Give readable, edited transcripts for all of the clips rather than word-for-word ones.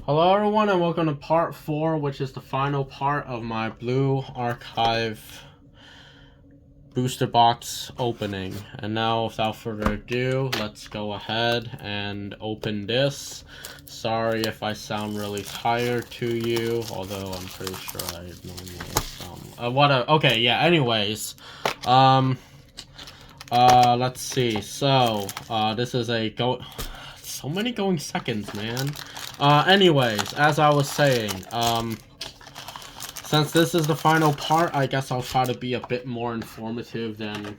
Hello everyone and welcome to part 4, which is the final part of my Blue Archive booster box opening. And now without further ado, let's go ahead and open this. Sorry if I sound really tired to you, although I'm pretty sure I normally sound... okay, yeah, anyways. Let's see. So, this is a so many going seconds, man. Anyways, as I was saying, since this is the final part, I guess I'll try to be a bit more informative than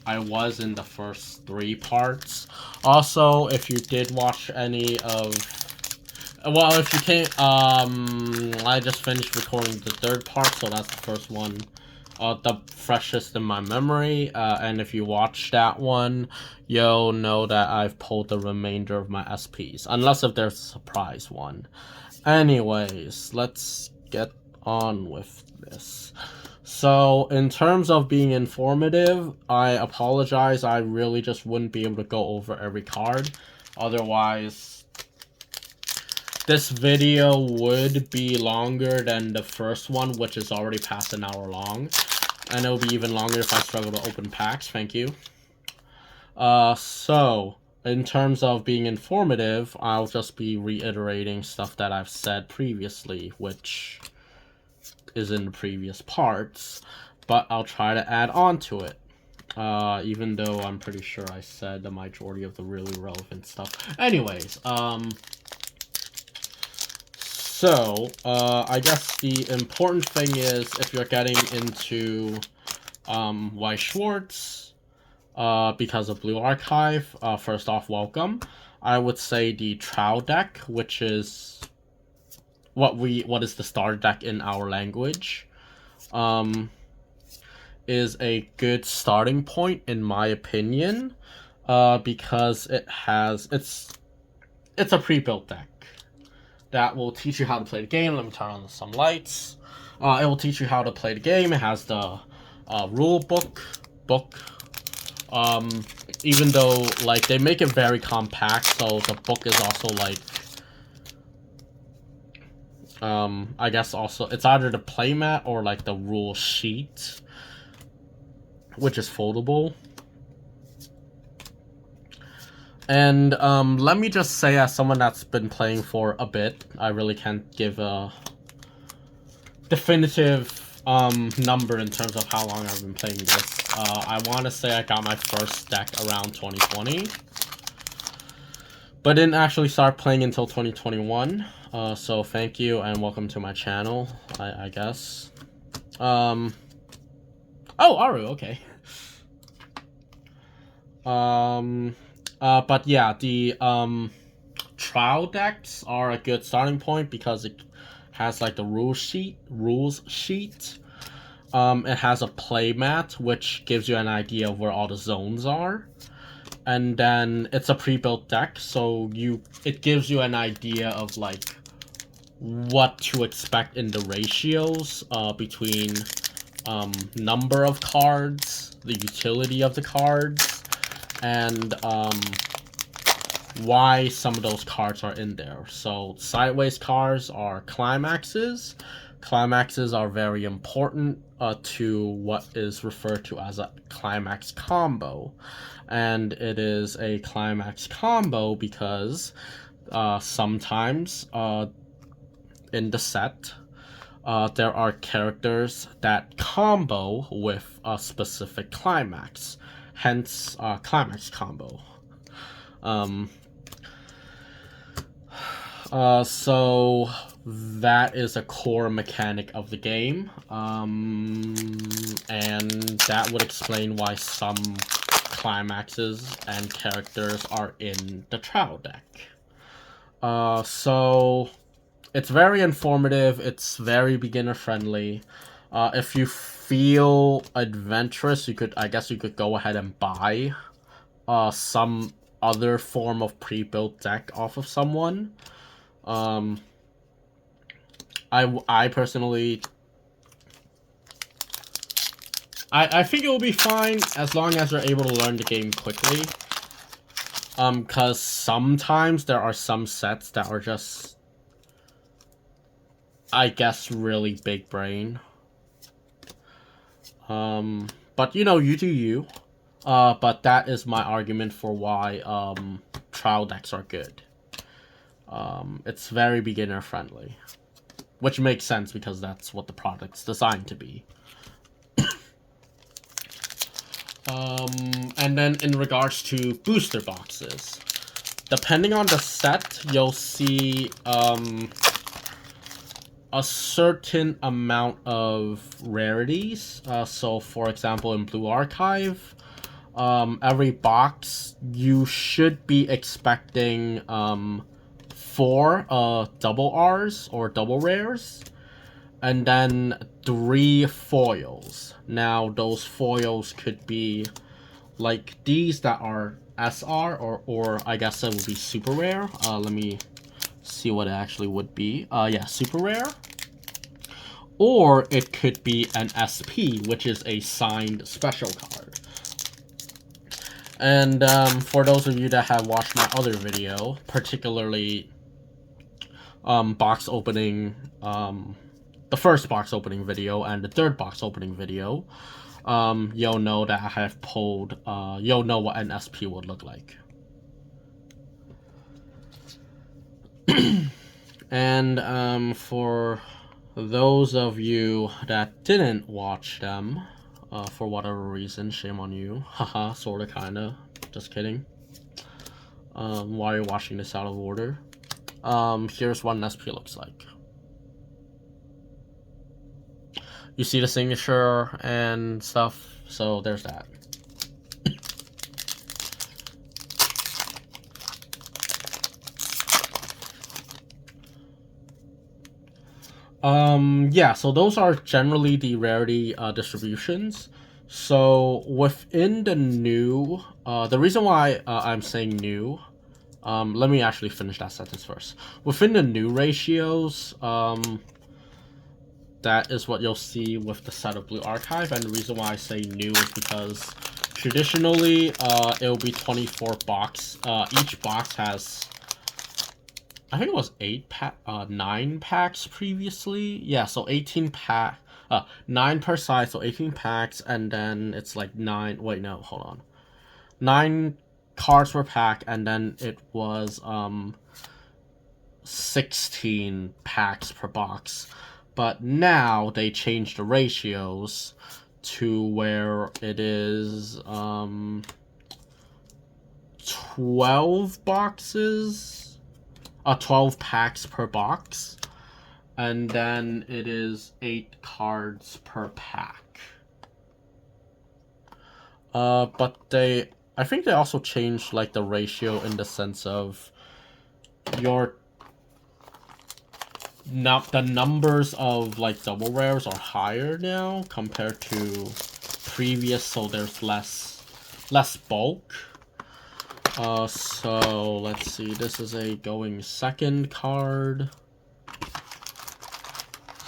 I was in the first 3 parts. Also, if you did watch any of... Well, if you can't, I just finished recording the 3rd part, so that's the first one. The freshest in my memory, and if you watch that one, you'll know that I've pulled the remainder of my SPs, unless if there's a surprise one. Anyways, let's get on with this. So, in terms of being informative, I apologize, I really just wouldn't be able to go over every card. Otherwise, this video would be longer than the first one, which is already past an hour long. And it'll be even longer if I struggle to open packs. Thank you. So, in terms of being informative, I'll just be reiterating stuff that I've said previously, which is in the previous parts. But I'll try to add on to it. Even though I'm pretty sure I said the majority of the really relevant stuff. Anyways, So, I guess the important thing is if you're getting into Weiss Schwarz because of Blue Archive, first off, welcome. I would say the trial deck, which is what is the starter deck in our language, is a good starting point in my opinion, because it's a pre-built deck that will teach you how to play the game. Let me turn on some lights. It will teach you how to play the game. It has the rule book. Even though, like, they make it very compact, so the book is also, like, I guess also, it's either the playmat or, like, the rule sheet, which is foldable. And let me just say, as someone that's been playing for a bit, I really can't give a definitive number in terms of how long I've been playing this. I want to say I got my first deck around 2020, but didn't actually start playing until 2021. So thank you and welcome to my channel, I guess. Oh, Aru, okay. But yeah, the trial decks are a good starting point because it has like the rules sheet. It has a playmat, which gives you an idea of where all the zones are, and then it's a pre-built deck, so it gives you an idea of like what to expect in the ratios between number of cards, the utility of the cards, and why some of those cards are in there. So sideways cards are climaxes. Climaxes are very important to what is referred to as a climax combo. And it is a climax combo because sometimes in the set there are characters that combo with a specific climax. Hence, climax combo. So that is a core mechanic of the game, and that would explain why some climaxes and characters are in the trial deck. So it's very informative, it's very beginner friendly. If you feel adventurous, I guess you could go ahead and buy some other form of pre-built deck off of someone. I personally, I think it will be fine as long as you're able to learn the game quickly. Because sometimes there are some sets that are just, I guess, really big brain. But you know, you do you. But that is my argument for why trial decks are good. It's very beginner friendly, which makes sense because that's what the product's designed to be. And then in regards to booster boxes, depending on the set, you'll see a certain amount of rarities. So for example, in Blue Archive, every box you should be expecting 4 double R's or double rares, and then 3 foils. Now those foils could be like these that are SR, or I guess it would be super rare. Let me see what it actually would be. Yeah, super rare. Or it could be an SP, which is a signed special card. And for those of you that have watched my other video, particularly box opening, the first box opening video and the third box opening video, you'll know that I have pulled, you'll know what an SP would look like. And for those of you that didn't watch them, for whatever reason, shame on you. Haha, sorta, kinda. Just kidding. Why are you watching this out of order? Here's what an SP looks like. You see the signature and stuff, so there's that. Yeah, so those are generally the rarity distributions. So within the new, the reason why I'm saying new, let me actually finish that sentence first. Within the new ratios, that is what you'll see with the set of Blue Archive, and the reason why I say new is because traditionally it'll be 24 box. Each box has, I think it was 9 packs previously. Yeah, so 18 pack, 9 per side, so 18 packs, and then it's like 9. Wait, no, hold on. 9 cards per pack, and then it was 16 packs per box. But now they changed the ratios to where it is 12 boxes, 12 packs per box, and then it is 8 cards per pack. But I think they also changed like the ratio in the sense of the numbers of like double rares are higher now compared to previous, so there's less bulk. So let's see, this is a going second card.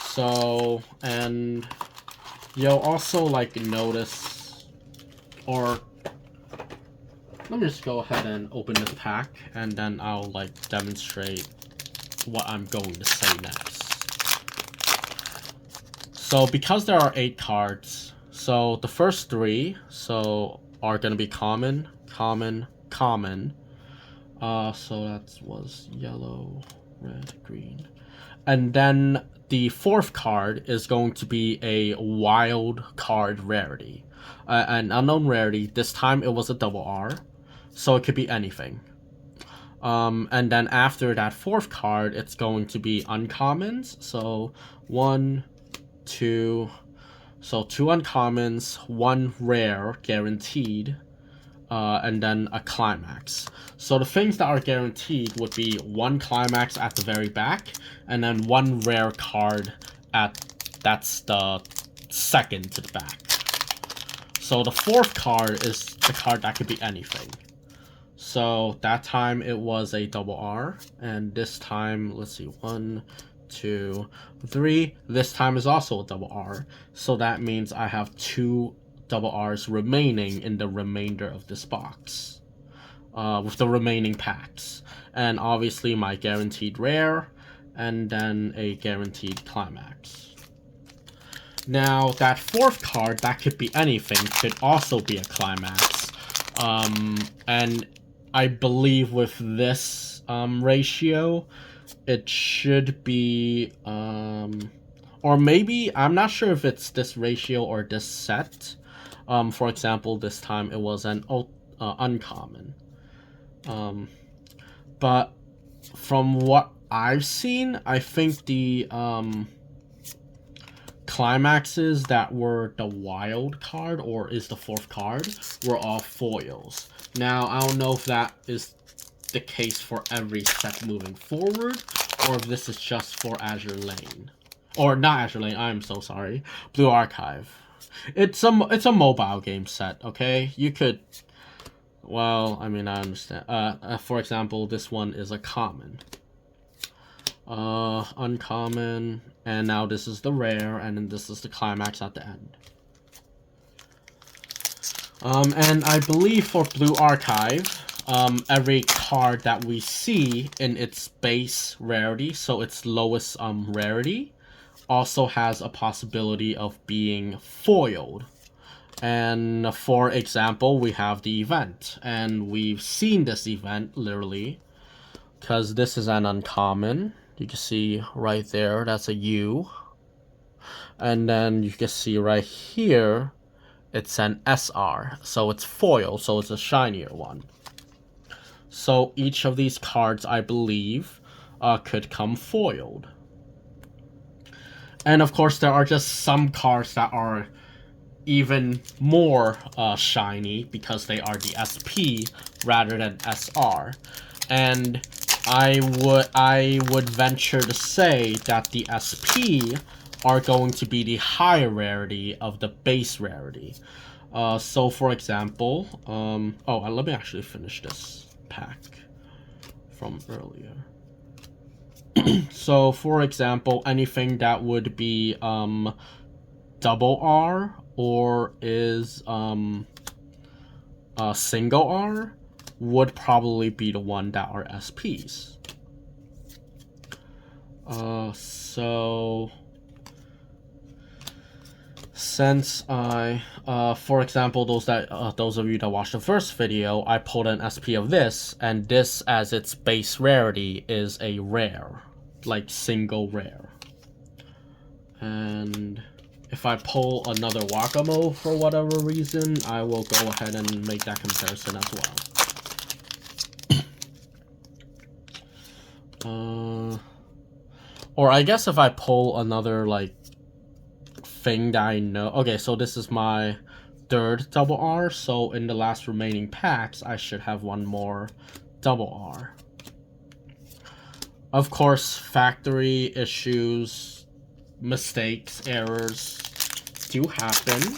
So, and you'll also like notice, or let me just go ahead and open this pack and then I'll like demonstrate what I'm going to say next. So because there are 8 cards, so the first 3 are going to be common, common, common. So that was yellow, red, green. And then the 4th card is going to be a wild card rarity. An unknown rarity. This time it was a double R, so it could be anything. And then after that 4th card, it's going to be uncommons. So 1, 2, so 2 uncommons, 1 rare guaranteed, and then a climax. So the things that are guaranteed would be 1 climax at the very back, and then 1 rare card that's the second to the back. So the 4th card is the card that could be anything. So that time it was a double R, and this time, let's see, 1, 2, 3. This time is also a double R. So that means I have 2 double R's remaining in the remainder of this box. with the remaining packs. And obviously my guaranteed rare, and then a guaranteed climax. Now, that fourth card, that could be anything, could also be a climax. And I believe with this ratio, it should be, or maybe, I'm not sure if it's this ratio or this set. For example, this time it was an uncommon. But from what I've seen, I think the climaxes that were the wild card, or is the fourth card, were all foils. Now, I don't know if that is the case for every set moving forward, or if this is just for Azure Lane. Or not Azure Lane, I'm so sorry. Blue Archive. It's a mobile game set, okay? You could, well, I mean, I understand. For example, this one is a common. Uncommon, and now this is the rare, and then this is the climax at the end. And I believe for Blue Archive, every card that we see in its base rarity, so its lowest rarity, also has a possibility of being foiled. And for example, we have the event, and we've seen this event literally, because this is an uncommon. You can see right there, that's a U. And then you can see right here, it's an SR. So it's foil, so it's a shinier one. So each of these cards, I believe, could come foiled. And of course, there are just some cards that are even more shiny because they are the SP rather than SR. And I would venture to say that the SP are going to be the higher rarity of the base rarity. So for example, let me actually finish this pack from earlier. So for example, anything that would be double R or is single R would probably be the one that are SPs. So since I, for example, those of you that watched the first video, I pulled an SP of this, and this as its base rarity is a rare, like single rare. And if I pull another Wakamo for whatever reason, I will go ahead and make that comparison as well. Or I guess if I pull another, like, thing that I know... Okay, so this is my third double R, so in the last remaining packs, I should have one more double R. Of course, factory issues, mistakes, errors do happen,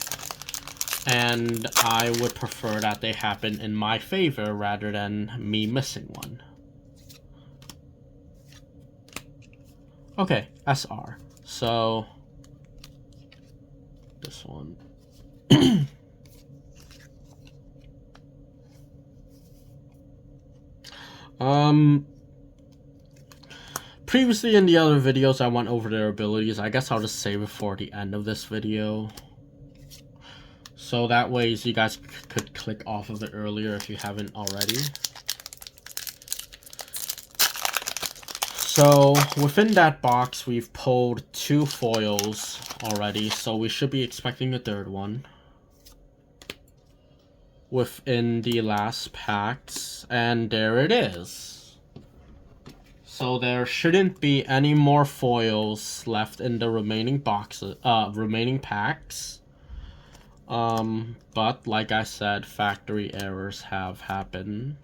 and I would prefer that they happen in my favor rather than me missing one. Okay, SR. So this one. Previously in the other videos, I went over their abilities. I guess I'll just save it for the end of this video. So that way you guys could click off of it earlier if you haven't already. So within that box, we've pulled 2 foils already, so we should be expecting a third one within the last packs, and there it is. So there shouldn't be any more foils left in the remaining boxes, remaining packs. But like I said, factory errors have happened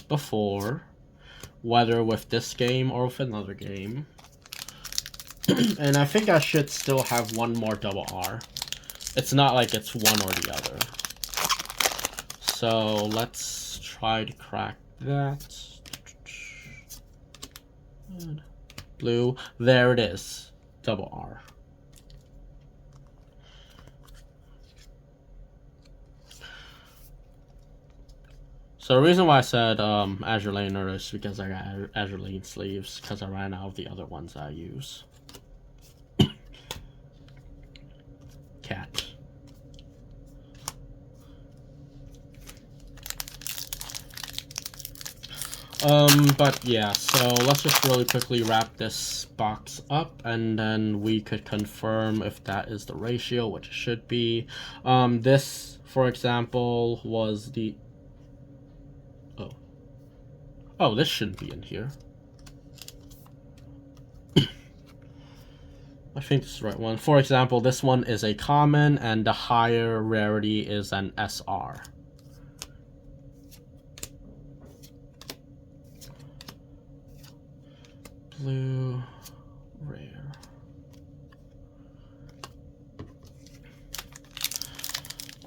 before, whether with this game or with another game. And I think I should still have one more double R. It's not like it's one or the other. So let's try to crack that. Blue. There it is. Double R. So the reason why I said Azure Laner is because I got Azure Lane sleeves, because I ran out of the other ones I use. Cat. But yeah, so let's just really quickly wrap this box up, and then we could confirm if that is the ratio, which it should be. This, for example, was the... Oh, this shouldn't be in here. I think this is the right one. For example, this one is a common, and the higher rarity is an SR. Blue, rare.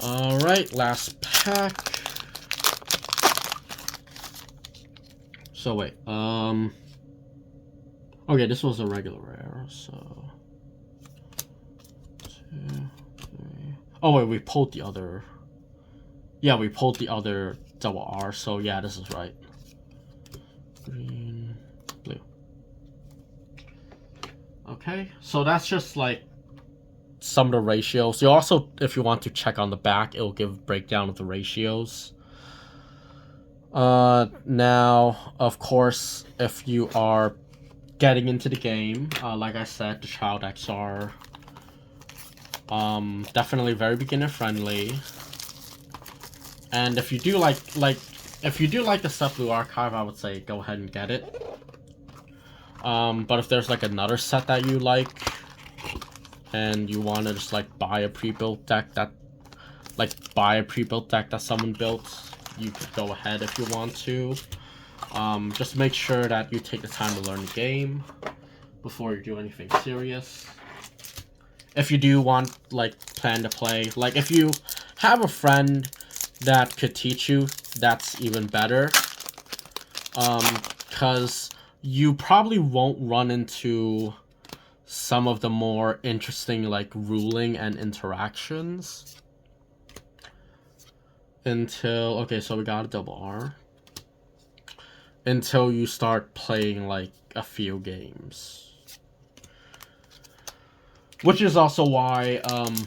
Alright, last pack. So wait, okay, this was a regular rare, so 2, 3. Oh wait, we pulled the other. Yeah, we pulled the other double R, so yeah, this is right. Green, blue. Okay, so that's just like some of the ratios. You also, if you want to check on the back, it will give breakdown of the ratios. Now, of course, if you are getting into the game, like I said, the child decks are definitely very beginner friendly. And if you do like the Set Blue Archive, I would say go ahead and get it. But if there's like another set that you like, and you want to just like buy a pre-built deck that someone built, you could go ahead if you want to. Just make sure that you take the time to learn the game before you do anything serious. If you do want, like, plan to play, like, if you have a friend that could teach you, that's even better. Because you probably won't run into some of the more interesting, like, ruling and interactions until... Okay, so we got a double R. Until you start playing, like, a few games. Which is also why,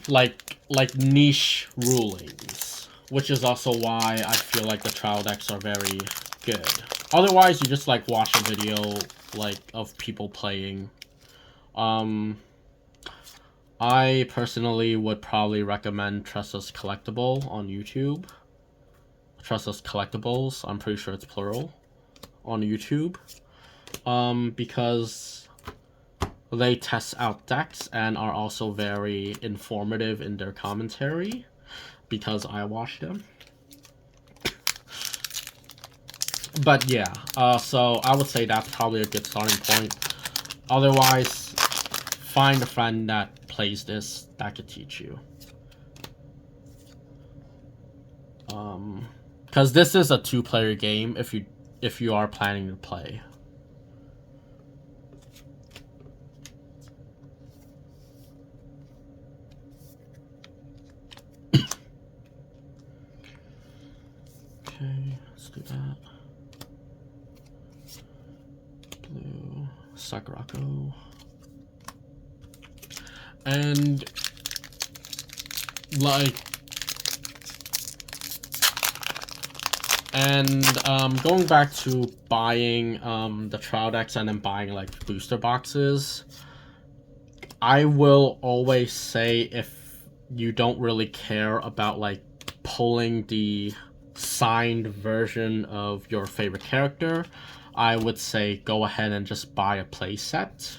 like niche rulings. Which is also why I feel like the trial decks are very good. Otherwise, you just, like, watch a video, like, of people playing. I personally would probably recommend Trust Us Collectible on YouTube. Trust Us Collectibles, I'm pretty sure it's plural, on YouTube. Because they test out decks and are also very informative in their commentary, because I watch them. But yeah, so I would say that's probably a good starting point. Otherwise, find a friend that plays this that could teach you. Because this is a 2-player game if you are planning to play. Okay, let's do that. Blue, Sakurako. And, like... And, going back to buying, the trial decks and then buying, like, booster boxes, I will always say if you don't really care about, like, pulling the signed version of your favorite character, I would say go ahead and just buy a playset,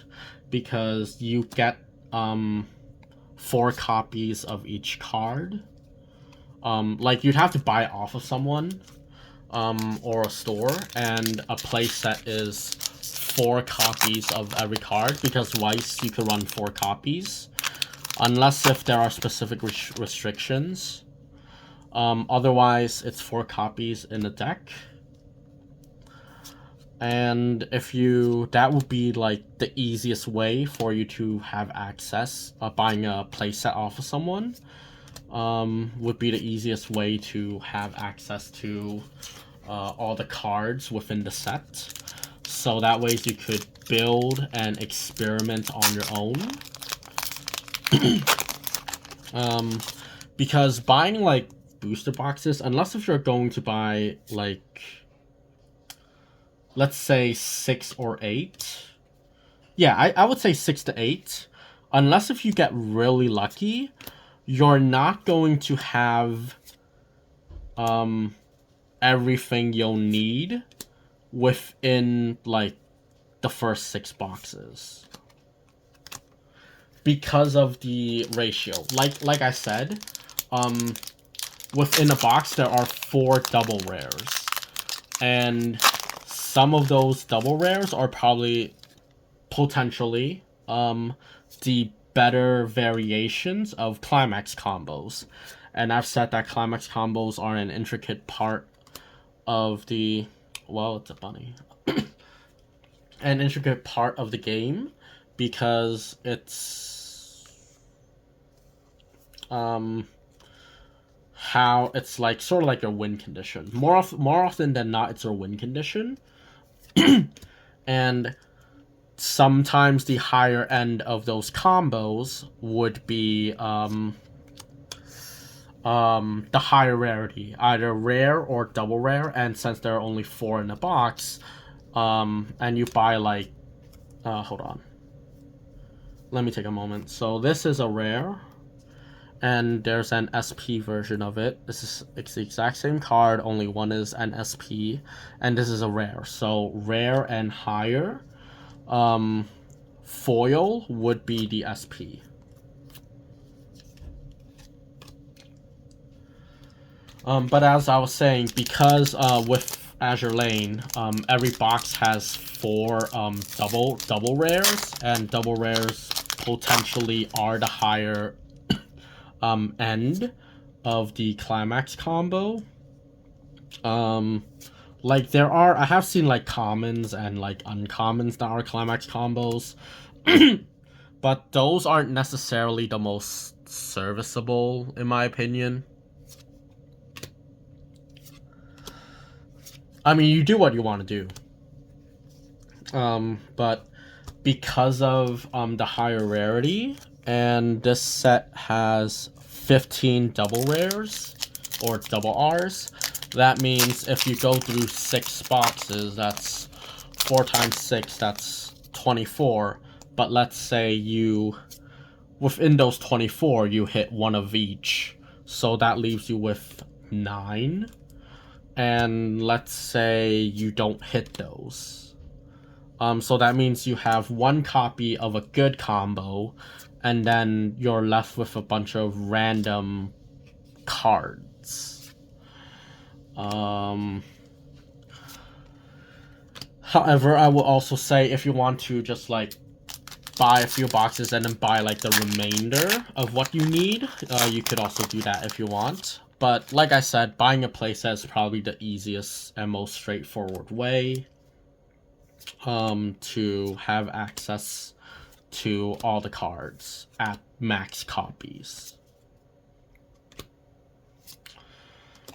because you get 4 copies of each card. Like, you'd have to buy it off of someone or a store, and a playset is 4 copies of every card, because Weiss you can run 4 copies unless if there are specific restrictions. Otherwise, it's 4 copies in the deck. And if you... That would be, like, the easiest way for you to have access. Buying a playset off of someone would be the easiest way to have access to all the cards within the set. So that way you could build and experiment on your own. Because buying like booster boxes, unless if you're going to buy like, let's say 6 or 8. Yeah, I would say 6 to 8. Unless if you get really lucky, you're not going to have everything you'll need within like the first 6 boxes. Because of the ratio. Like I said, within a box there are 4 double rares. And some of those double rares are probably potentially the better variations of climax combos. And I've said that climax combos are an intricate part of the, well, it's a bunny. An intricate part of the game because it's how it's like sort of like your win condition. More often than not, it's your win condition. And sometimes the higher end of those combos would be the higher rarity, either rare or double rare. And since there are only 4 in the box, and you buy like, hold on, let me take a moment. So this is a rare, and there's an SP version of it. It's the exact same card, only one is an SP, and this is a rare. So rare and higher, foil would be the SP. But as I was saying, because with Azure Lane, every box has 4 double rares, and double rares potentially are the higher end of the climax combo. Like I have seen like commons and like uncommons that are climax combos, but those aren't necessarily the most serviceable in my opinion. I mean, you do what you want to do. But because of the higher rarity, and this set has 15 double rares or double R's, that means if you go through 6 boxes, that's 4 times 6, that's 24. But let's say within those 24, you hit 1 of each. So that leaves you with 9. And let's say you don't hit those. So that means you have 1 copy of a good combo, and then you're left with a bunch of random cards. However, I will also say if you want to just like buy a few boxes and then buy like the remainder of what you need, you could also do that if you want. But like I said, buying a playset is probably the easiest and most straightforward way to have access to all the cards at max copies.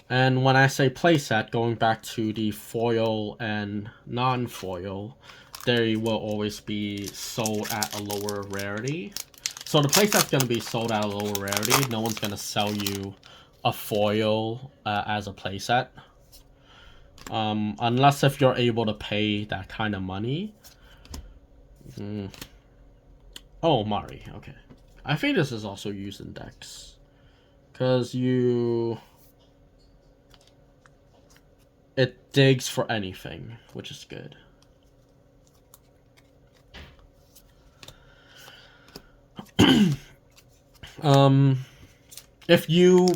And when I say playset, going back to the foil and non-foil, they will always be sold at a lower rarity. So the playset's going to be sold at a lower rarity. No one's going to sell you a foil as a playset. Unless if you're able to pay that kind of money. Oh, Mari, okay. I think this is also used in decks. Because it digs for anything, which is good. If you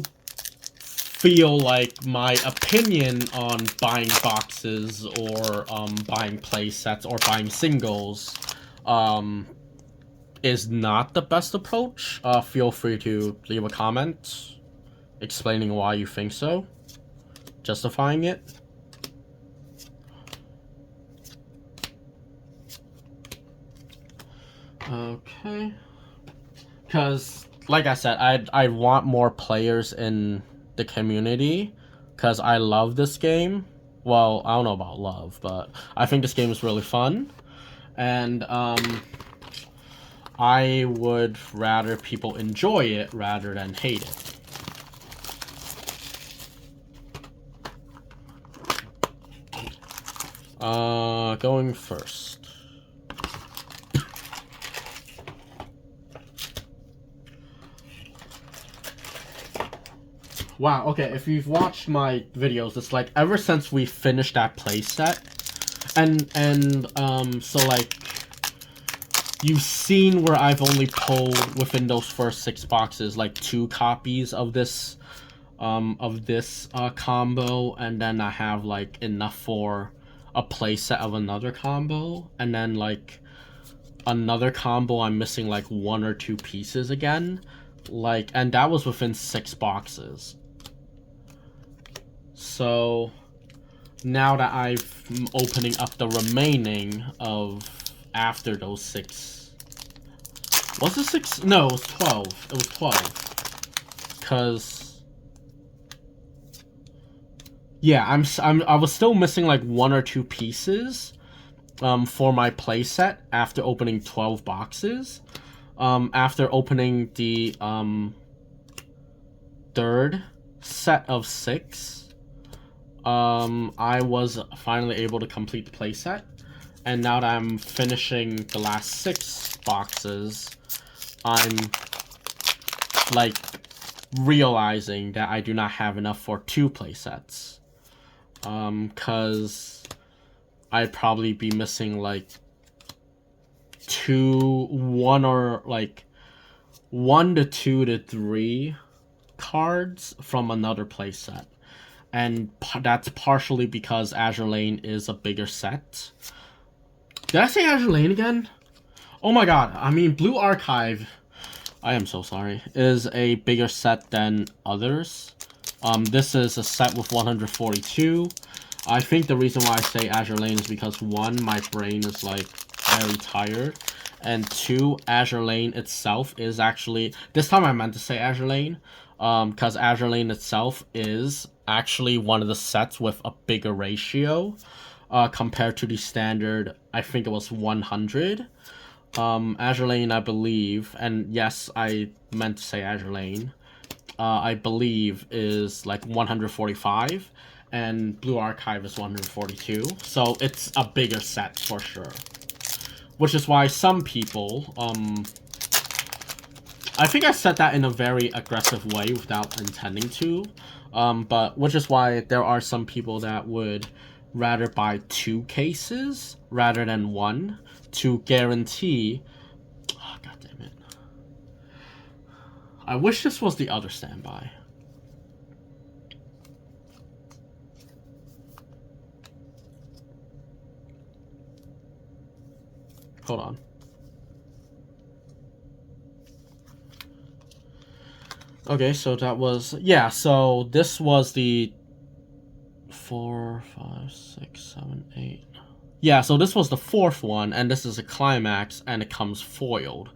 feel like my opinion on buying boxes or buying play sets or buying singles is not the best approach, feel free to leave a comment explaining why you think so, justifying it. Okay, because like I said, I want more players in the community because I love this game. Well, I don't know about love, but I think this game is really fun. And I would rather people enjoy it rather than hate it. Going first. Wow, okay, if you've watched my videos, it's like ever since we finished that playset, so like you've seen where I've only pulled within those first 6 boxes like 2 copies of this combo, and then I have like enough for a playset of another combo, and then like another combo I'm missing like 1 or 2 pieces again, like, and that was within 6 boxes. So now that I'm opening up the remaining of after those 6, was it 6? No, it was 12. It was 12. Cause yeah, I was still missing like 1 or 2 pieces for my playset after opening 12 boxes. After opening the third set of 6, I was finally able to complete the playset, and now that I'm finishing the last 6 boxes, I'm like realizing that I do not have enough for 2 playsets. Cause I'd probably be missing like 1 to 2 to 3 cards from another playset. And that's partially because Azure Lane is a bigger set. Did I say Azure Lane again? Oh my god, I mean Blue Archive, I am so sorry, is a bigger set than others. This is a set with 142. I think the reason why I say Azure Lane is because 1, my brain is like very tired, and 2, Azure Lane itself is actually, this time I meant to say Azure Lane, because Azure Lane itself is actually one of the sets with a bigger ratio compared to the standard, I think it was 100. Azure Lane, I believe, and yes, I meant to say Azure Lane, I believe is like 145, and Blue Archive is 142, so it's a bigger set for sure. Which is why some people, I think I said that in a very aggressive way without intending to, but which is why there are some people that would rather buy 2 cases rather than 1 to guarantee. Oh, God damn it. I wish this was the other standby. Hold on. Okay, so that was, yeah, so this was the 4, 5, 6, 7, 8. Yeah, so this was the 4th one, and this is a climax, and it comes foiled.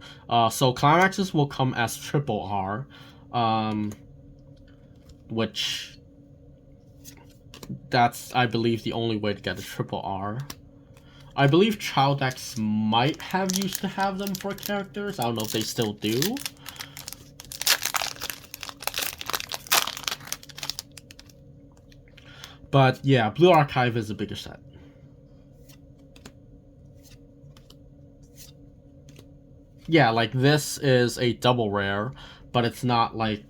So climaxes will come as triple R, which that's, I believe, the only way to get a triple R. I believe Child X might have used to have them for characters. I don't know if they still do. But yeah, Blue Archive is a bigger set. Yeah, like this is a double rare, but it's not like,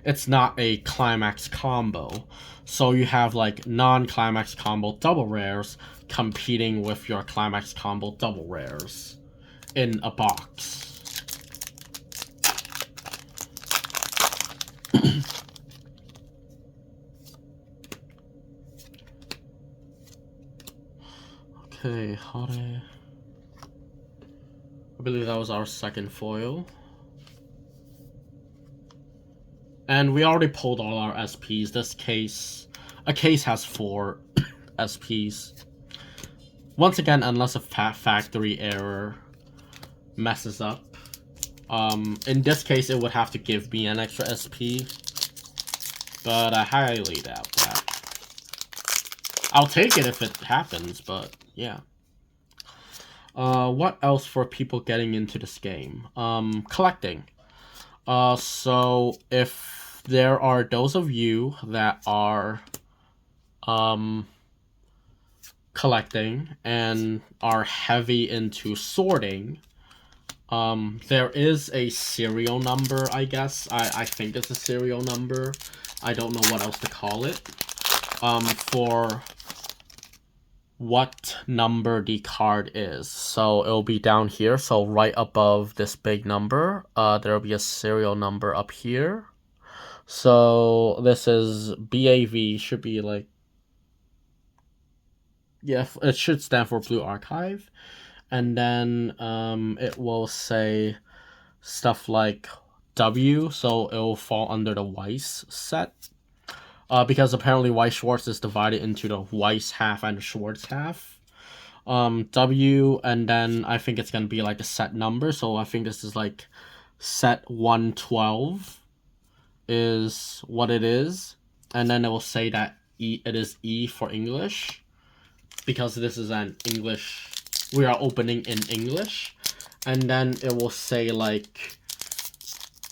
it's not a climax combo. So you have like non-climax combo double rares competing with your climax combo double rares in a box. Okay, Hare. I believe that was our 2nd foil. And we already pulled all our SPs. This case, a case has 4 SPs. Once again, unless a factory error messes up. In this case, it would have to give me an extra SP. But I highly doubt that. I'll take it if it happens, but yeah. What else for people getting into this game? Collecting. So if there are those of you that are collecting and are heavy into sorting, there is a serial number, I guess. I think it's a serial number. I don't know what else to call it. For what number the card is. So it'll be down here. So right above this big number, there'll be a serial number up here. So this is BAV, should be like, yeah, it should stand for Blue Archive. And then it will say stuff like W, so it will fall under the Weiss set. Because apparently Weiss Schwarz is divided into the Weiss half and the Schwarz half. W, and then I think it's gonna be like a set number, so I think this is like set 112 is what it is, and then it will say that it is E for English, because this is an English, we are opening in English, and then it will say like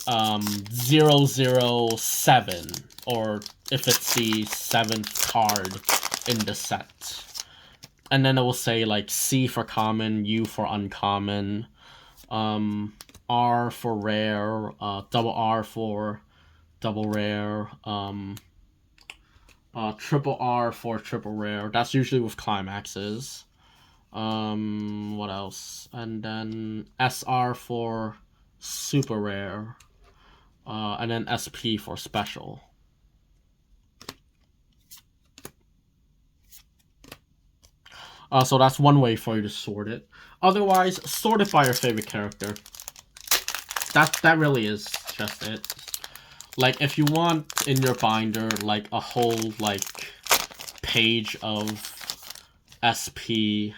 007, or if it's the 7th card in the set. And then it will say like C for common, U for uncommon, R for rare, double R for double rare, triple R for triple rare. That's usually with climaxes. What else? And then SR for super rare, and then SP for special. So that's one way for you to sort it. Otherwise, sort it by your favorite character. That really is just it. Like, if you want in your binder, like, a whole, like, page of SP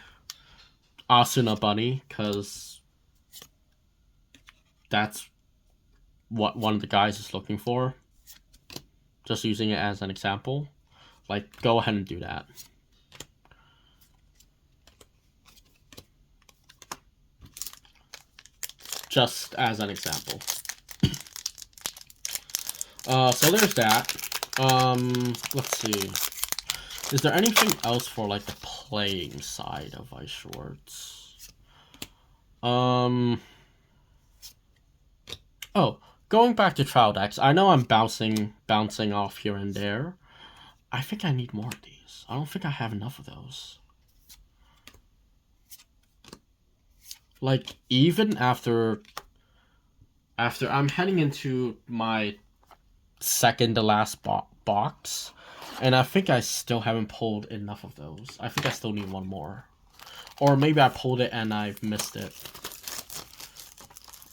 Asuna Bunny, because that's what one of the guys is looking for. Just using it as an example. Like, go ahead and do that. Just as an example. So there's that. Let's see. Is there anything else for like the playing side of Weiss Schwarz? Oh, going back to trial decks. I know I'm bouncing off here and there. I think I need more of these. I don't think I have enough of those. Like, even after I'm heading into my second to last box, and I think I still haven't pulled enough of those. I think I still need one more. Or maybe I pulled it and I've missed it.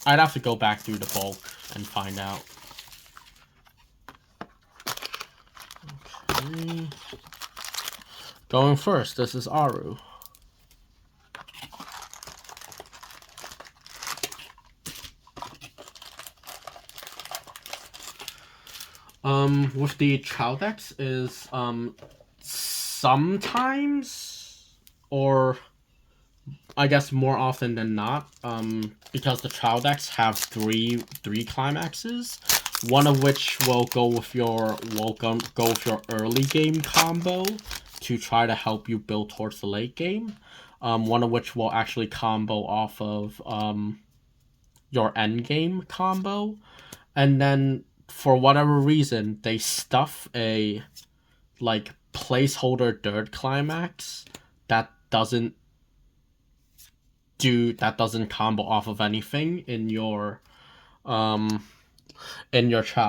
I'd have to go back through the bulk and find out. Okay. Going first, this is Aru. With the trial decks is, sometimes, or I guess more often than not, because the trial decks have three climaxes, one of which will go with your early game combo to try to help you build towards the late game. One of which will actually combo off of your end game combo, and then for whatever reason, they stuff a, like, placeholder third climax that doesn't combo off of anything in your trial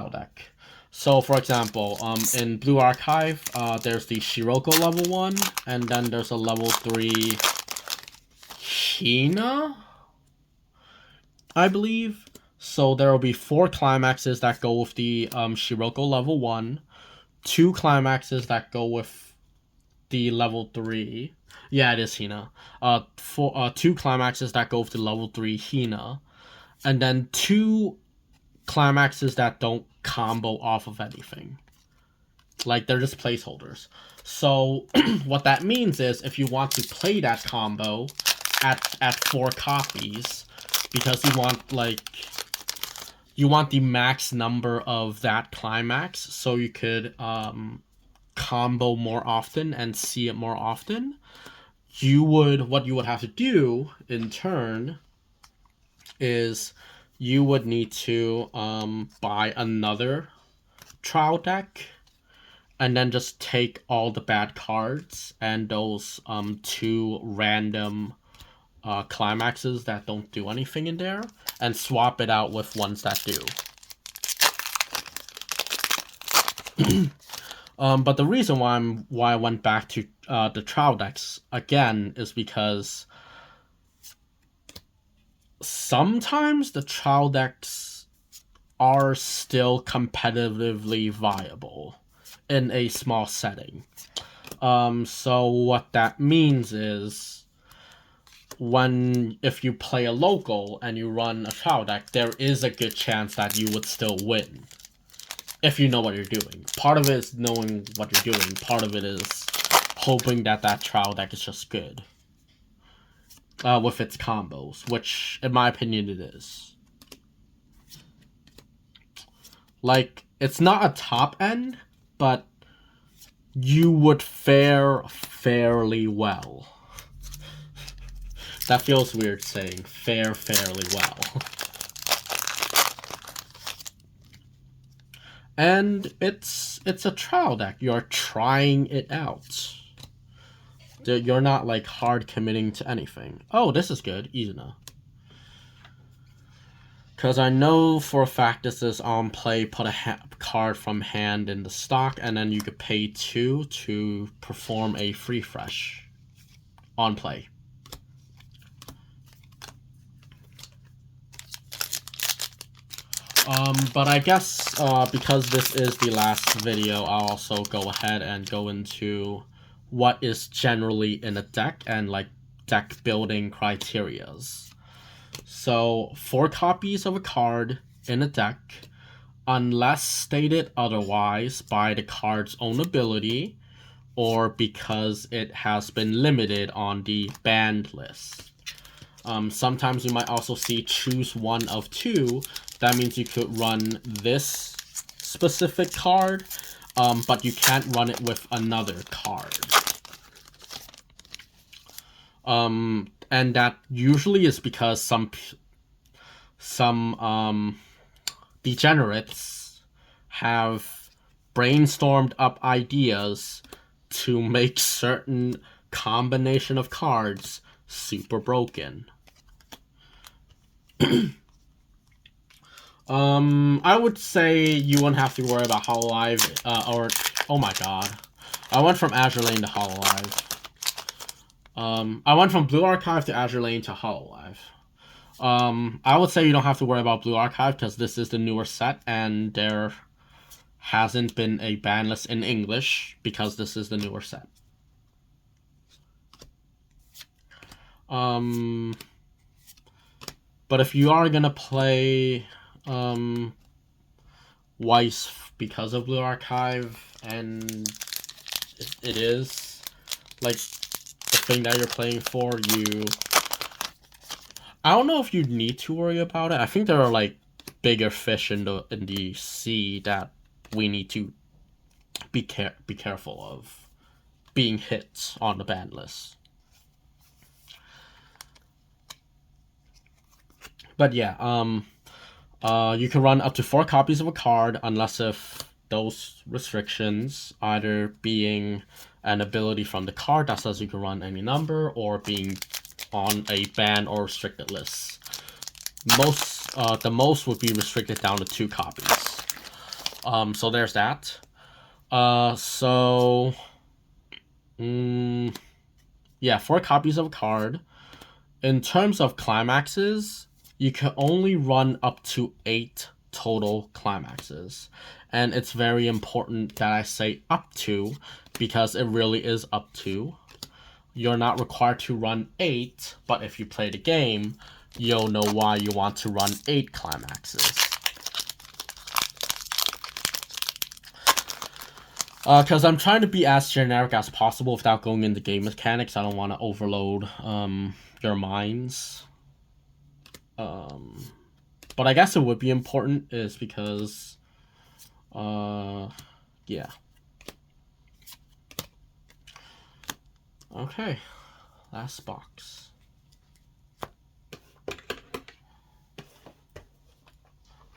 deck. So, for example, in Blue Archive, there's the Shiroko level 1, and then there's a level 3 Hina, I believe. So there will be 4 climaxes that go with the Shiroko level 1, 2 climaxes that go with the level 3. Yeah, it is Hina. 2 climaxes that go with the level 3 Hina, and then 2 climaxes that don't combo off of anything. Like, they're just placeholders. So what that means is if you want to play that combo at 4 copies, because you want the max number of that climax, so you could combo more often and see it more often, what you would have to do in turn is you would need to buy another trial deck and then just take all the bad cards and those 2 random climaxes that don't do anything in there and swap it out with ones that do. But the reason why I went back to the trial decks again is because sometimes the trial decks are still competitively viable in a small setting. So what that means is if you play a local and you run a trial deck, there is a good chance that you would still win. If you know what you're doing. Part of it is knowing what you're doing. Part of it is hoping that trial deck is just good. With its combos, which, in my opinion, it is. Like, it's not a top end, but you would fare fairly well. That feels weird saying fare fairly well. And it's a trial deck. You're trying it out. You're not like hard committing to anything. Oh, this is good. Easy enough. Because I know for a fact this is on play, put a card from hand in the stock, and then you could pay 2 to perform a free fresh on play. But I guess because this is the last video, I'll also go ahead and go into what is generally in a deck and like deck building criterias. So 4 copies of a card in a deck, unless stated otherwise by the card's own ability or because it has been limited on the banned list. Sometimes you might also see choose one of 2. That means you could run this specific card, but you can't run it with another card. And that usually is because some degenerates have brainstormed up ideas to make certain combination of cards super broken. I would say you wouldn't have to worry about Hololive, or, oh my god. I went from Azure Lane to Hololive. I went from Blue Archive to Azure Lane to Hololive. I would say you don't have to worry about Blue Archive because this is the newer set and there hasn't been a ban list in English because this is the newer set. But if you are gonna play Weiss because of Blue Archive, and it is like the thing that you're playing for, I don't know if you need to worry about it. I think there are like bigger fish in the sea that we need to be careful of being hit on the ban list. But yeah, you can run up to 4 copies of a card unless if those restrictions, either being an ability from the card that says you can run any number or being on a ban or restricted list. The most would be restricted down to 2 copies. So there's that. Yeah, 4 copies of a card. In terms of climaxes, you can only run up to 8 total climaxes. And it's very important that I say up to, because it really is up to. You're not required to run 8, but if you play the game, you'll know why you want to run 8 climaxes. Because I'm trying to be as generic as possible without going into game mechanics. I don't want to overload your minds. But I guess it would be important is because, yeah. Okay, last box.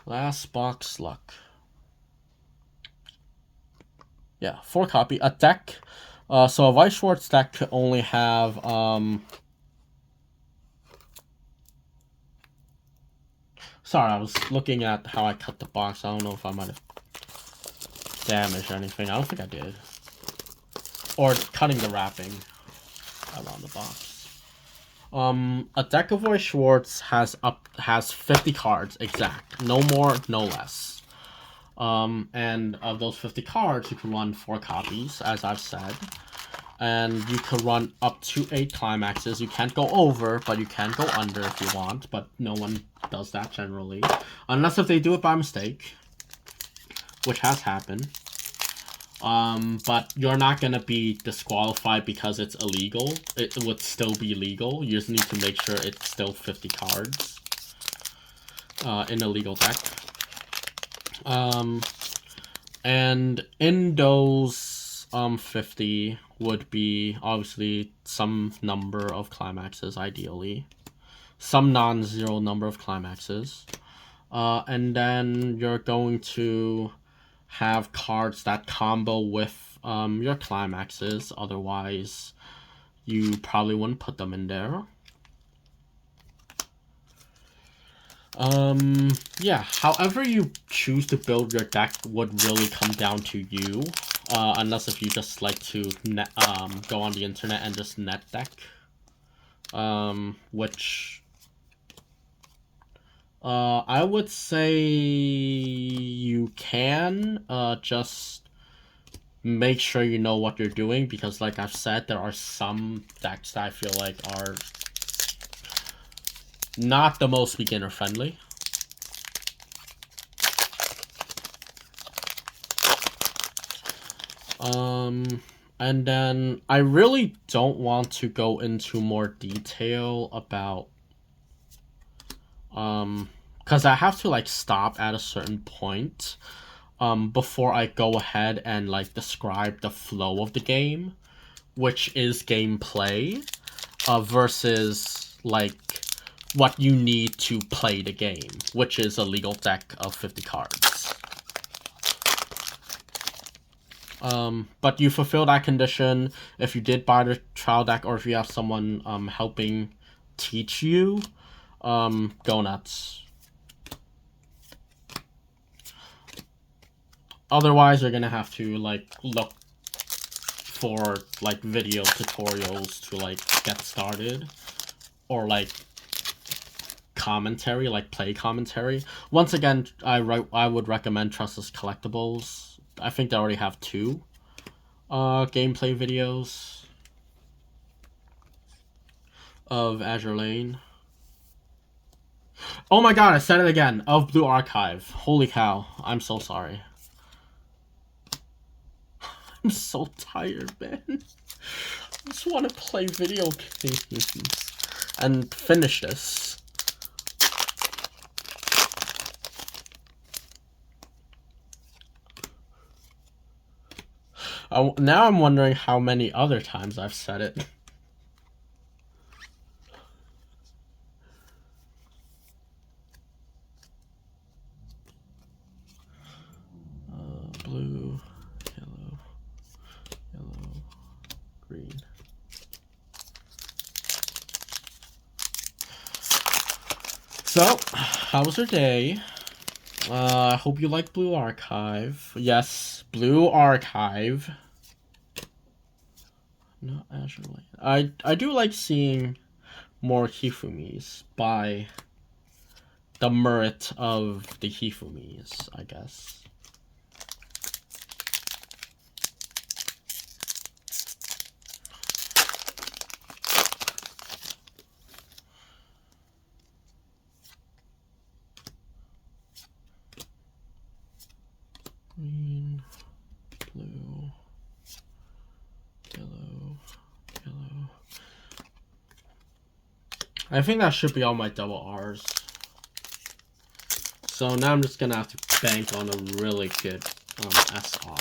Last box luck. Yeah, 4 copy. A deck. So a Weiss Schwarz deck could only have, sorry, I was looking at how I cut the box. I don't know if I might have damaged anything. I don't think I did. Or cutting the wrapping around the box. A deck of Weiss Schwarz has 50 cards exact. No more, no less. And of those 50 cards, you can run 4 copies, as I've said. And you can run up to 8 climaxes. You can't go over, but you can go under if you want. But no one does that generally. Unless if they do it by mistake. Which has happened. But you're not going to be disqualified because it's illegal. It would still be legal. You just need to make sure it's still 50 cards. In a legal deck. And in those 50 would be obviously some number of climaxes, ideally. Some non-zero number of climaxes. And then you're going to have cards that combo with your climaxes. Otherwise, you probably wouldn't put them in there. Yeah, however you choose to build your deck would really come down to you. Unless if you just like to go on the internet and just net deck. Which I would say you can, just make sure you know what you're doing, because like I've said, there are some decks that I feel like are not the most beginner friendly. And then I really don't want to go into more detail about, because I have to like stop at a certain point, before I go ahead and like describe the flow of the game, which is gameplay, versus like what you need to play the game, which is a legal deck of 50 cards. But you fulfill that condition if you did buy the trial deck, or if you have someone helping teach you. Go nuts. Otherwise, you're gonna have to like look for like video tutorials to like get started, or like commentary, like play commentary. Once again, I would recommend Trustless Collectibles. I think they already have 2 gameplay videos of Azure Lane. Oh my god, I said it again. Of Blue Archive. Holy cow. I'm so sorry. I'm so tired, man. I just want to play video games and finish this. Now I'm wondering how many other times I've said it. Blue, yellow, green. So, how was your day? I hope you like Blue Archive. Yes, Blue Archive. Not Azure Lane. I do like seeing more Hifumis by the merit of the Hifumis, I guess. Green, blue. I think that should be all my double R's. So now I'm just gonna have to bank on a really good SR.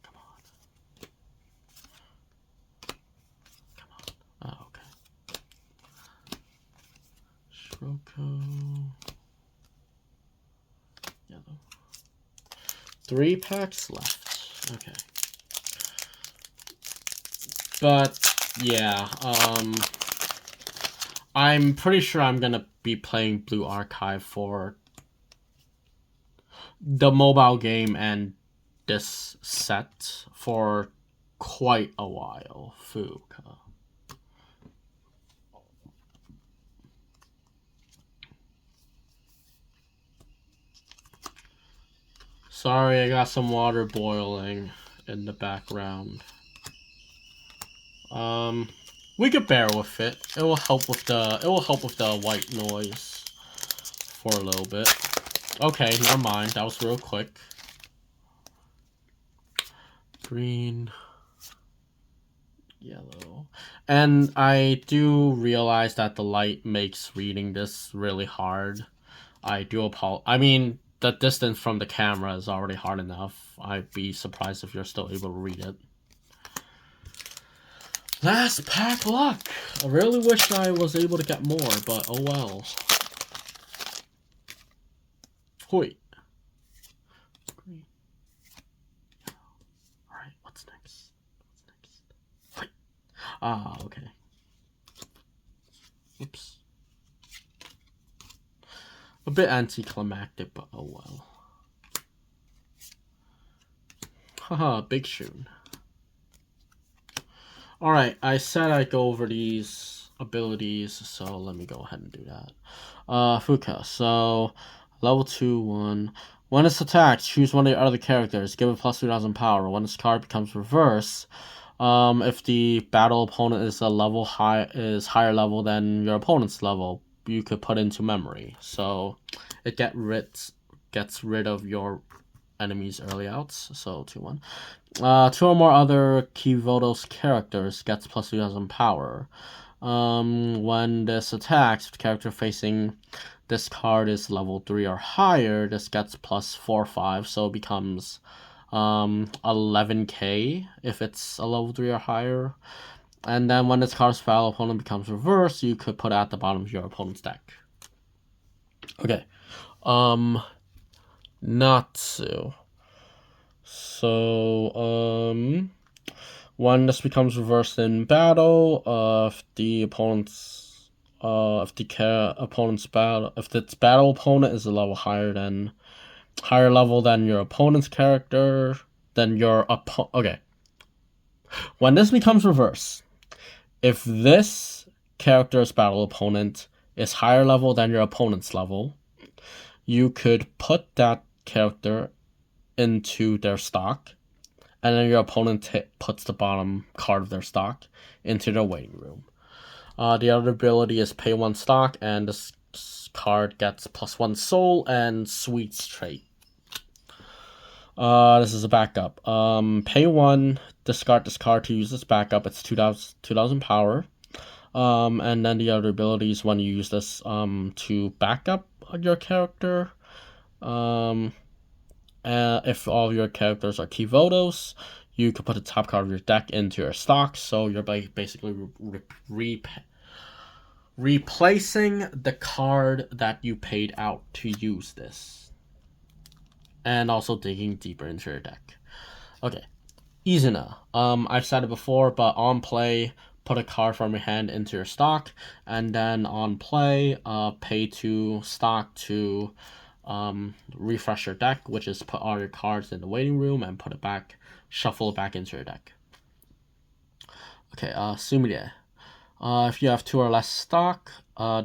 Come on. Oh, okay. Shiroko. Yellow. 3 packs left. Okay. But yeah, I'm pretty sure I'm gonna be playing Blue Archive for the mobile game and this set for quite a while. Fuka. Sorry, I got some water boiling in the background. We could bear with it. It will help with the white noise for a little bit. Okay, never mind. That was real quick. Green, yellow. And I do realize that the light makes reading this really hard. I do apologize. I mean, the distance from the camera is already hard enough. I'd be surprised if you're still able to read it. Last pack luck. I really wish I was able to get more, but oh well. Hoi. Green. Alright, what's next? Hoi. Ah, okay. Oops. A bit anticlimactic, but oh well. Haha, big shoon. Alright, I said I'd go over these abilities, so let me go ahead and do that. Fuka, so level 2, 1. When it's attacked, choose one of the other characters, give it plus 2000 power. When this card becomes reverse, if the battle opponent is higher level than your opponent's level, you could put into memory. So it gets rid of your enemy's early outs. So 2-1. 2 or more other Kivotos characters gets plus 2000 power. When this attacks, the character facing this card is level 3 or higher, this gets plus 4/5, so it becomes 11k if it's a level 3 or higher. And then when this card's battle opponent becomes reversed, you could put it at the bottom of your opponent's deck. Okay. Natsu. So, when this becomes reversed in battle, if its battle opponent is a level higher level than your opponent's character, then okay. When this becomes reversed, if this character's battle opponent is higher level than your opponent's level, you could put that character into their stock, and then your opponent puts the bottom card of their stock into their waiting room. The other ability is pay 1 stock, and this card gets plus 1 soul and sweets trait. This is a backup. Pay 1, discard this card to use this backup. It's 2000 power. And then the other ability is when you use this to back up your character. If all of your characters are Kivotos, you could put the top card of your deck into your stock, so you're basically replacing the card that you paid out to use this. And also digging deeper into your deck. Okay. Izuna. I've said it before, but on play, put a card from your hand into your stock, and then on play, pay 2 stock to refresh your deck, which is put all your cards in the waiting room and shuffle it back into your deck. Okay, Sumire. If you have 2 or less stock,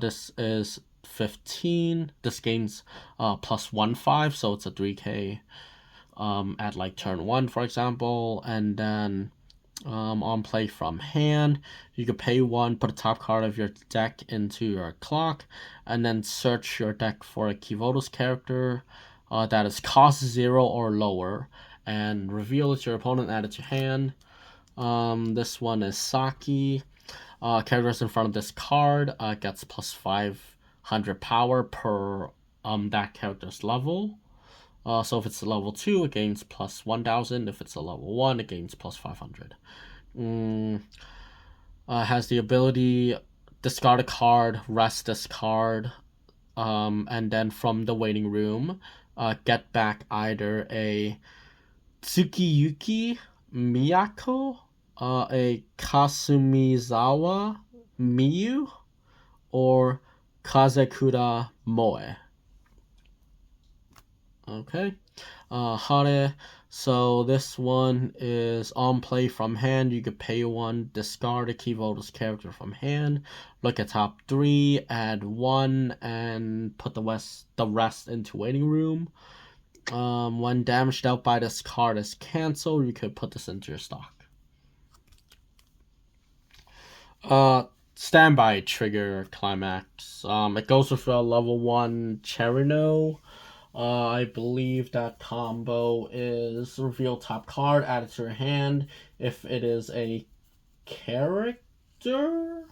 this is 15. This gains plus 1/5, so it's a 3k at like turn 1, for example. And then on play from hand, you could pay 1, put a top card of your deck into your clock, and then search your deck for a Kivotos character that is cost 0 or lower, and reveal it to your opponent, add it to hand. This one is Saki. Characters in front of this card gets plus 500 power per that character's level. So if it's a level 2, it gains plus 1000. If it's a level 1, it gains plus 500. Has the ability discard a card, rest this card, and then from the waiting room, get back either a Tsukiyuki Miyako, a Kasumizawa Miyu, or Kazekura Moe. Okay. Hare. So this one is on play from hand. You could pay 1, discard a key voters character from hand, look at top 3, add 1, and put the rest into waiting room. When damage dealt by this card is cancelled, you could put this into your stock. Standby trigger climax. It goes with a level 1 Cherino. I believe that combo is reveal top card, add it to your hand. If it is a character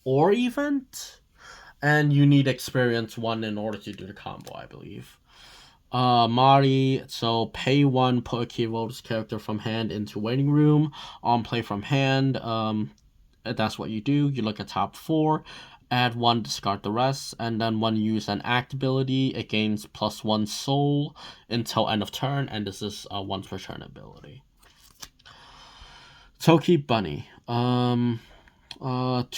or event, and you need experience 1 in order to do the combo, I believe. Mari, so pay 1, put a key voters character from hand into waiting room. On play from hand, that's what you do. You look at top 4, add 1, discard the rest, and then when you use an act ability, it gains plus 1 soul until end of turn, and this is a once per turn ability. Toki Bunny. 2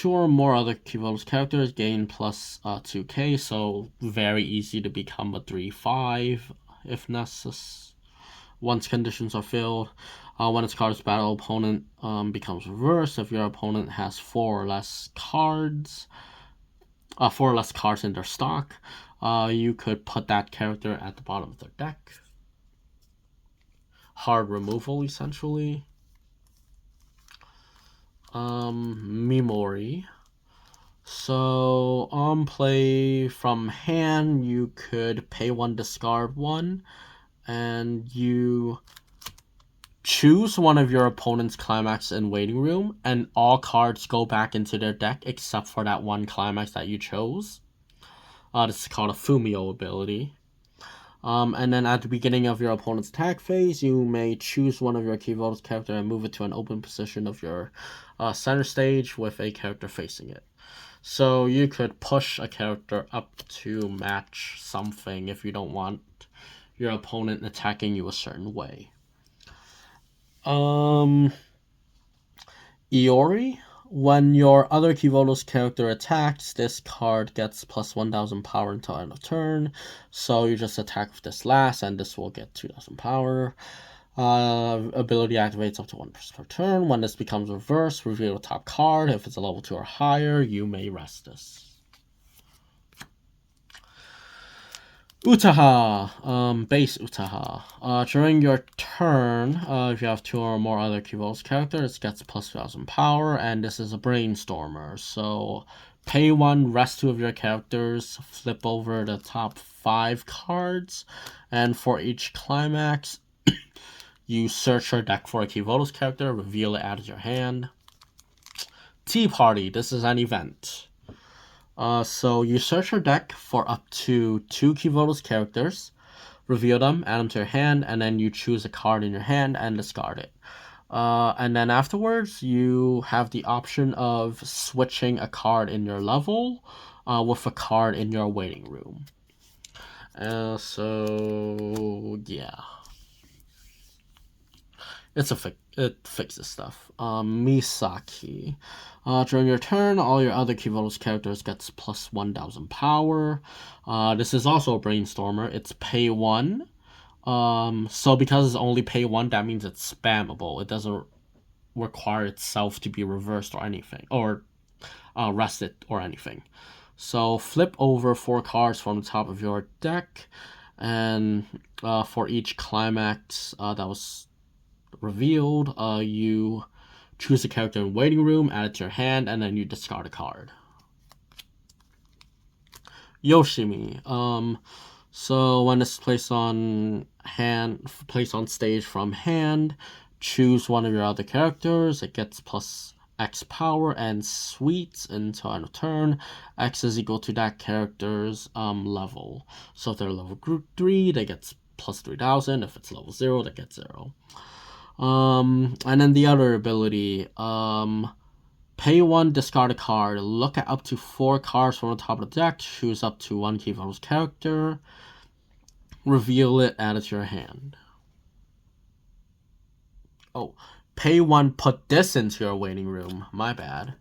or more other key voters characters gain plus 2k, so very easy to become a 3/5 if necessary. Once conditions are filled, when its card's battle opponent becomes reversed, if your opponent has 4 or less cards in their stock, you could put that character at the bottom of their deck. Hard removal, essentially. Mimori. So on play from hand, you could pay 1, discard 1, and you choose one of your opponent's climax in waiting room, and all cards go back into their deck except for that one climax that you chose. This is called a Fumio ability. And then at the beginning of your opponent's attack phase, you may choose one of your key voters character and move it to an open position of your center stage with a character facing it. So you could push a character up to match something if you don't want your opponent attacking you a certain way. Iori. When your other key voters character attacks, this card gets plus 1000 power until end of turn. So you just attack with this last, and this will get 2000 power. Ability activates up to 1 per turn. When this becomes reversed, reveal the top card. If it's a level 2 or higher, you may rest this. Utaha, base Utaha. During your turn, if you have 2 or more other key voters characters, it gets plus 2000 power, and this is a brainstormer. So pay 1, rest 2 of your characters, flip over the top 5 cards, and for each climax, you search your deck for a key voters character, reveal it, add it to your hand. Tea Party, this is an event. So you search your deck for up to 2 key voters characters, reveal them, add them to your hand, and then you choose a card in your hand and discard it. And then afterwards, you have the option of switching a card in your level with a card in your waiting room. So yeah, it fixes stuff. Misaki. During your turn, all your other key voters characters gets plus 1000 power. This is also a brainstormer. It's pay 1. So because it's only pay 1, that means it's spammable. It doesn't require itself to be reversed or anything, or rested or anything. So flip over 4 cards from the top of your deck, and for each climax that was revealed, you choose a character in waiting room, add it to your hand, and then you discard a card. Yoshimi. So when it's placed on stage from hand, choose one of your other characters. It gets plus X power and suites until end of turn. X is equal to that character's level. So if they're level group 3, they get plus 3,000. If it's level 0, they get 0. And then the other ability, pay 1, discard a card, look at up to 4 cards from the top of the deck, choose up to 1 key value character, reveal it, add it to your hand. Oh, pay 1, put this into your waiting room. My bad.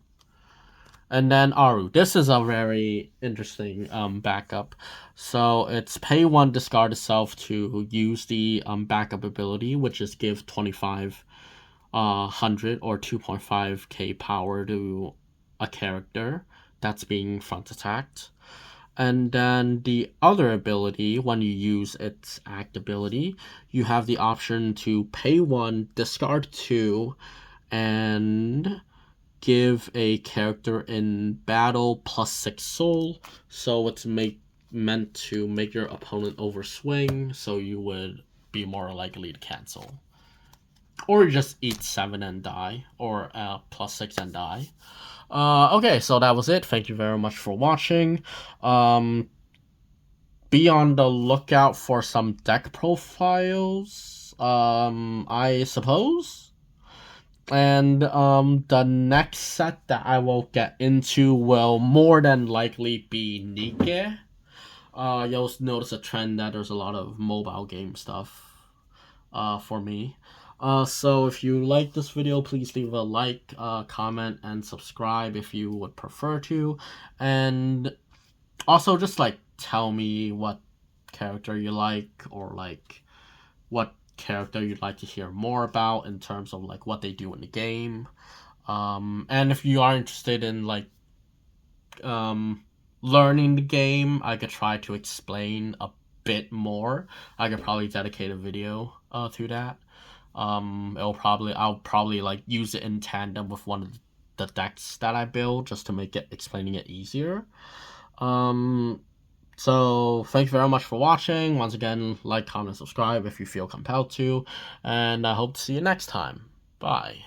And then Aru. This is a very interesting backup. So it's pay 1, discard itself to use the backup ability, which is give 2,500 or 2.5k power to a character that's being front attacked. And then the other ability, when you use its act ability, you have the option to pay 1, discard 2, and give a character in battle plus 6 soul. So it's meant to make your opponent overswing, so you would be more likely to cancel. Or just eat 7 and die, or plus 6 and die. Okay, so that was it. Thank you very much for watching. Be on the lookout for some deck profiles, I suppose. And the next set that I will get into will more than likely be Nike. You'll notice a trend that there's a lot of mobile game stuff for me. So if you like this video, please leave a like, comment, and subscribe if you would prefer to. And also just like tell me what character you like, or like what character you'd like to hear more about in terms of like what they do in the game. And if you are interested in like learning the game, I could try to explain a bit more. I could probably dedicate a video to that. I'll probably like use it in tandem with one of the decks that I build, just to make it explaining it easier. So thank you very much for watching. Once again, like, comment, subscribe if you feel compelled to, and I hope to see you next time. Bye.